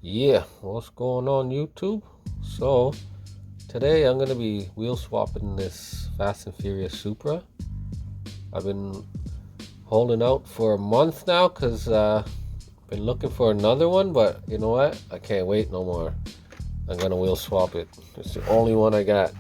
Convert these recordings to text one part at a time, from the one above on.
Yeah, what's going on YouTube? So today I'm gonna be wheel swapping this Fast and Furious Supra. I've been holding out for a month now because been looking for another one, but you know what? I can't wait no more. I'm gonna wheel swap it. It's the only one I got.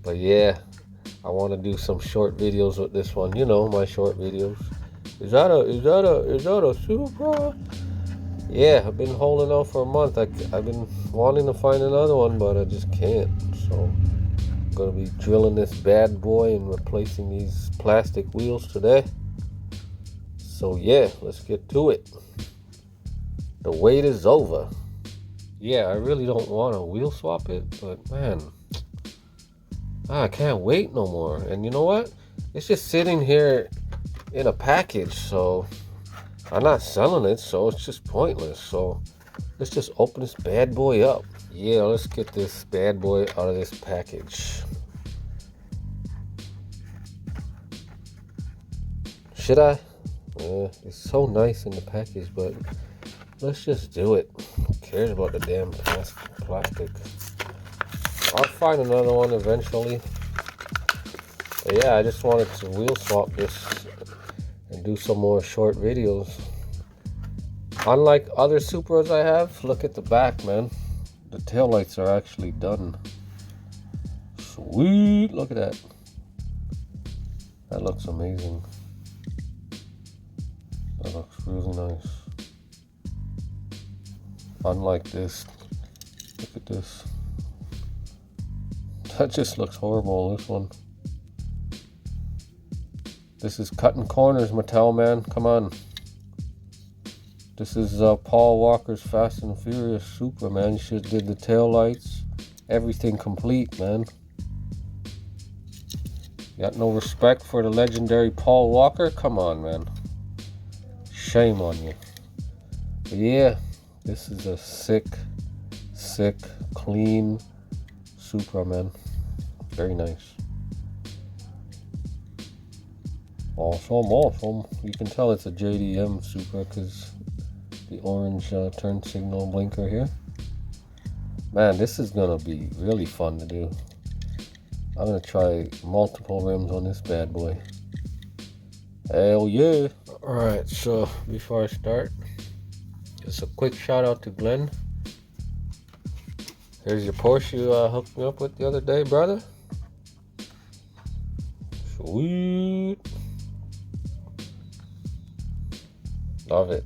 But yeah, I want to do some short videos with this one. You know, my short videos. Is that a Supra? Yeah, I've been holding out for a month. I've been wanting to find another one, but I just can't. So I'm gonna be drilling this bad boy and replacing these plastic wheels today. So yeah, let's get to it. The wait is over. Yeah, I really don't want to wheel swap it, but man, I can't wait no more. And you know what? It's just sitting here in a package, so I'm not selling it, so it's just pointless. So let's just open this bad boy up. Yeah, let's get this bad boy out of this package. Should I? It's so nice in the package, but let's just do it. Who cares about the damn plastic? I'll find another one eventually. But yeah, I just wanted to wheel swap this and do some more short videos. Unlike other Supras I have, look at the back, man. The taillights are actually done. Sweet, look at that. That looks amazing. That looks really nice. Unlike this, look at this. That just looks horrible, this one. This is cutting corners, Mattel, man. Come on. This is Paul Walker's Fast and Furious Supra, man. You should have did the tail lights. Everything complete, man. Got no respect for the legendary Paul Walker? Come on, man. Shame on you. But yeah, this is a sick, clean Supra, man. Very nice. Awesome. You can tell it's a JDM Supra because the orange turn signal blinker here. Man, this is gonna be really fun to do. I'm gonna try multiple rims on this bad boy. Hell yeah. Alright, so before I start, just a quick shout out to Glenn. Here's your Porsche you hooked me up with the other day, brother. Sweet. Love it.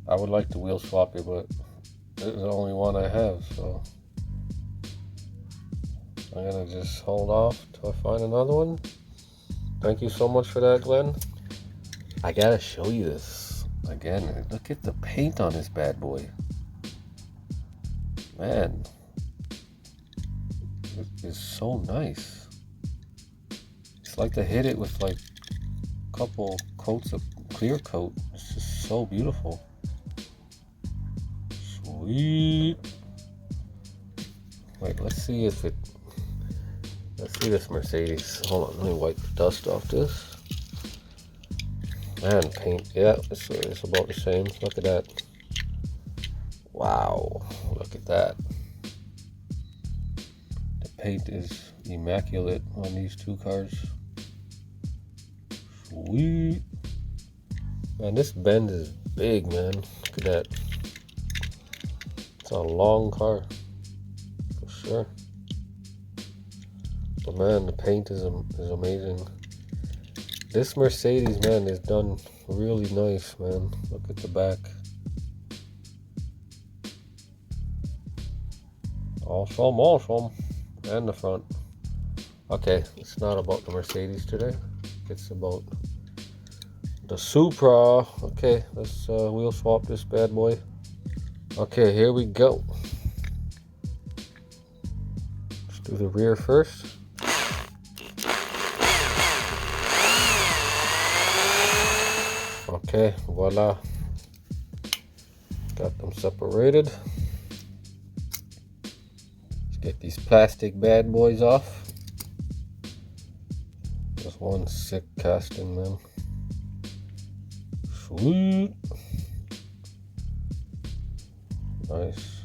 I would like to wheel swap it, but this is the only one I have, so I'm gonna just hold off till I find another one. Thank you so much for that, Glenn. I gotta show you this again. Look at the paint on this bad boy. Man, it is so nice. It's like to hit it with like a couple coats of clear coat. It's just so beautiful. Sweet. Wait, let's see this Mercedes. Hold on, let me wipe the dust off this. Man, paint, yeah, it's about the same. Look at that. Wow, look at that. The paint is immaculate on these two cars. Sweet. Man, this Benz is big, man. Look at that. It's a long car, for sure. But man, the paint is amazing. This Mercedes, man, is done really nice, man. Look at the back. Awesome. And the front. Okay, it's not about the Mercedes today. It's about the Supra. Okay, let's wheel swap this bad boy. Okay, here we go. Let's do the rear first. Okay, voila. Got them separated. Let's get these plastic bad boys off. Just one sick casting, man. Sweet. Nice.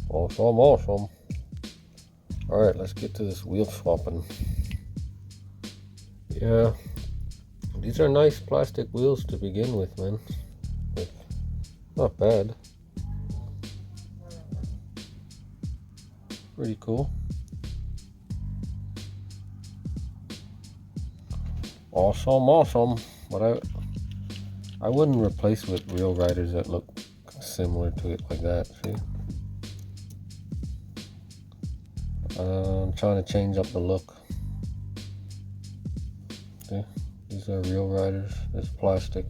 Awesome, awesome. Alright, let's get to this wheel swapping. Yeah, these are nice plastic wheels to begin with, man. Like, not bad. Pretty cool. Awesome, awesome. But I wouldn't replace with real riders that look similar to it like that. See? I'm trying to change up the look. See? These are real riders. It's plastic.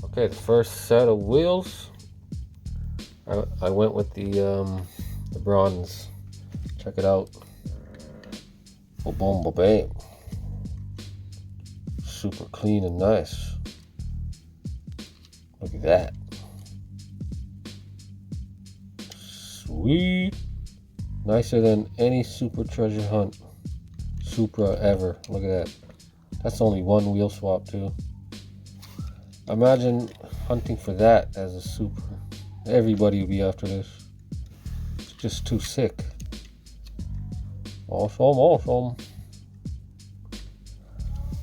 Okay, the first set of wheels. I went with the bronze. Check it out. Boom, boom, boom, bam. Super clean and nice. Look at that. Sweet. Nicer than any Supra treasure hunt. Supra ever. Look at that. That's only one wheel swap too. Imagine hunting for that as a Supra. Everybody would be after this. It's just too sick. Awesome, awesome.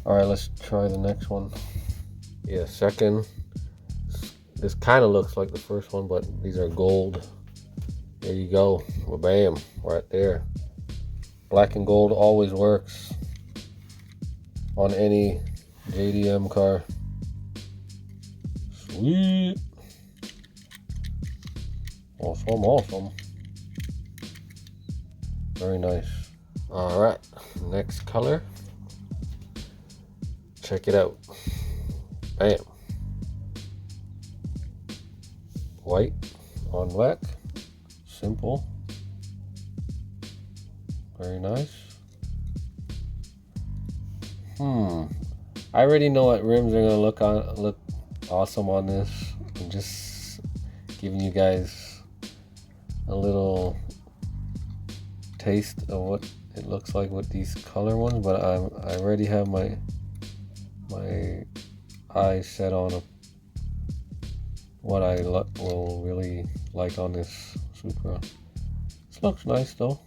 Alright, let's try the next one. Yeah, second. This kind of looks like the first one, but these are gold. There you go. Well, bam. Right there. Black and gold always works on any JDM car. Sweet. Awesome, awesome. Very nice. Alright, next color. Check it out. Bam. White on black. Simple. Very nice. I already know what rims are gonna look awesome on this. I'm just giving you guys a little taste of what it looks like with these color ones, but I already have my eyes set on what I will really like on this Supra. This looks nice though.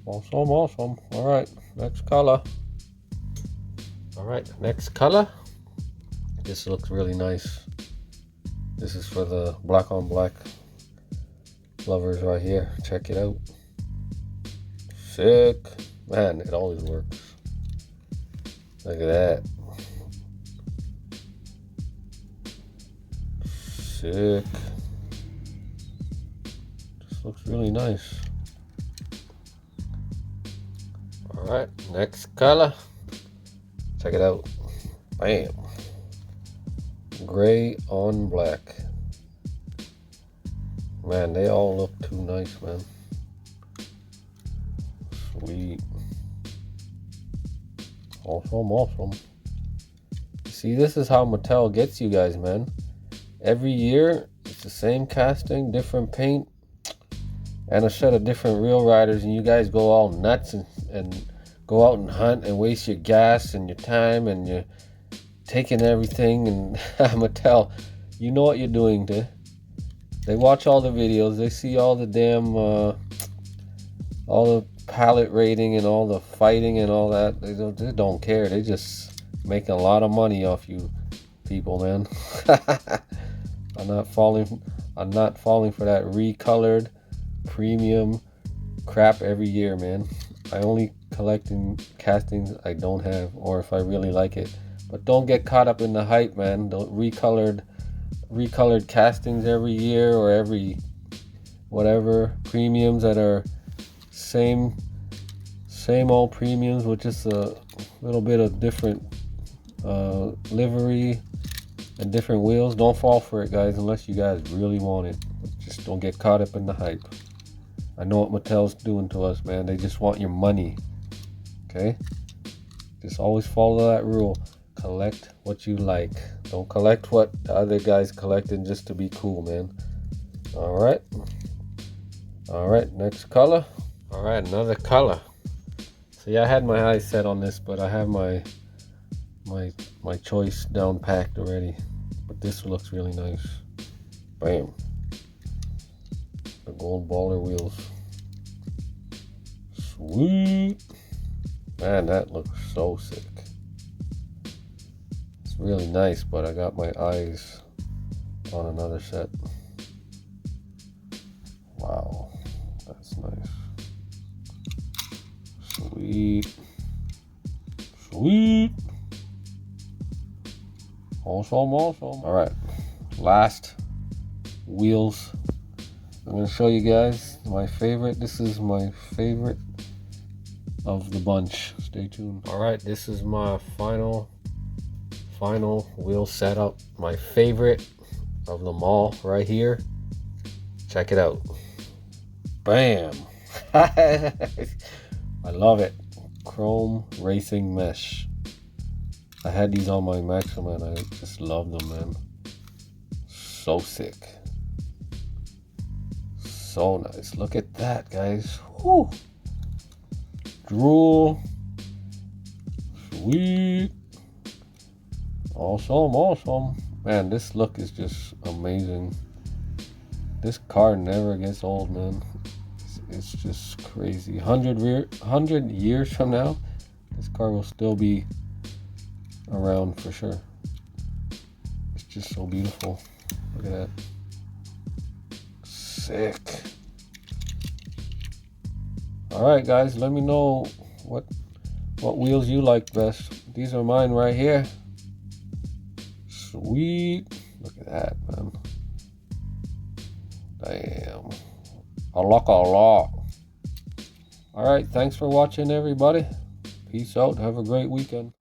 Awesome, awesome. Alright, next color. Alright, next color. This looks really nice. This is for the black on black lovers right here. Check it out. Sick. Man, it always works. Look at that. Sick. This looks really nice. Alright, next color. Check it out. Bam. Gray on black. Man, they all look too nice, man. Sweet. Awesome, awesome. See, this is how Mattel gets you guys, man. Every year, it's the same casting, different paint, and a set of different real riders, and you guys go all nuts and go out and hunt and waste your gas and your time, and you're taking everything. And Mattel, you know what you're doing. They watch all the videos. They see all the damn, all the pallet rating and all the fighting and all that. They don't care. They just making a lot of money off you people, man. I'm not falling for that recolored premium crap every year, man. I only collect in castings I don't have, or if I really like it. But don't get caught up in the hype, man. Don't recolored castings every year, or every whatever premiums that are same old premiums with just a little bit of different livery and different wheels. Don't fall for it, guys, unless you guys really want it. Just don't get caught up in the hype. I know what Mattel's doing to us, man. They just want your money. Okay? Just always follow that rule. Collect what you like. Don't collect what the other guys collecting just to be cool, man. Alright. Alright, next color. Alright, another color. See, I had my eyes set on this, but I have my choice down packed already. But this looks really nice. Bam. The gold baller wheels. Sweet. Man, that looks so sick. It's really nice, but I got my eyes on another set. Wow, that's nice. Sweet. Sweet. Awesome. All right, last wheels. I'm gonna show you guys my favorite. This is my favorite of the bunch. Stay tuned. All right, this is my final wheel setup. My favorite of them all right here. Check it out. Bam. I love it. Chrome racing mesh. I had these on my Maxima and I just love them, man. So sick. So nice. Look at that, guys. Whew. Drool. Sweet. Awesome. Man, this look is just amazing. This car never gets old, man. It's just crazy. 100 years from now, this car will still be around for sure. It's just so beautiful. Look at that. Sick. Alright guys, let me know what wheels you like best. These are mine right here. Sweet. Look at that, man. Damn. I like a lot. Alright, thanks for watching everybody. Peace out. Have a great weekend.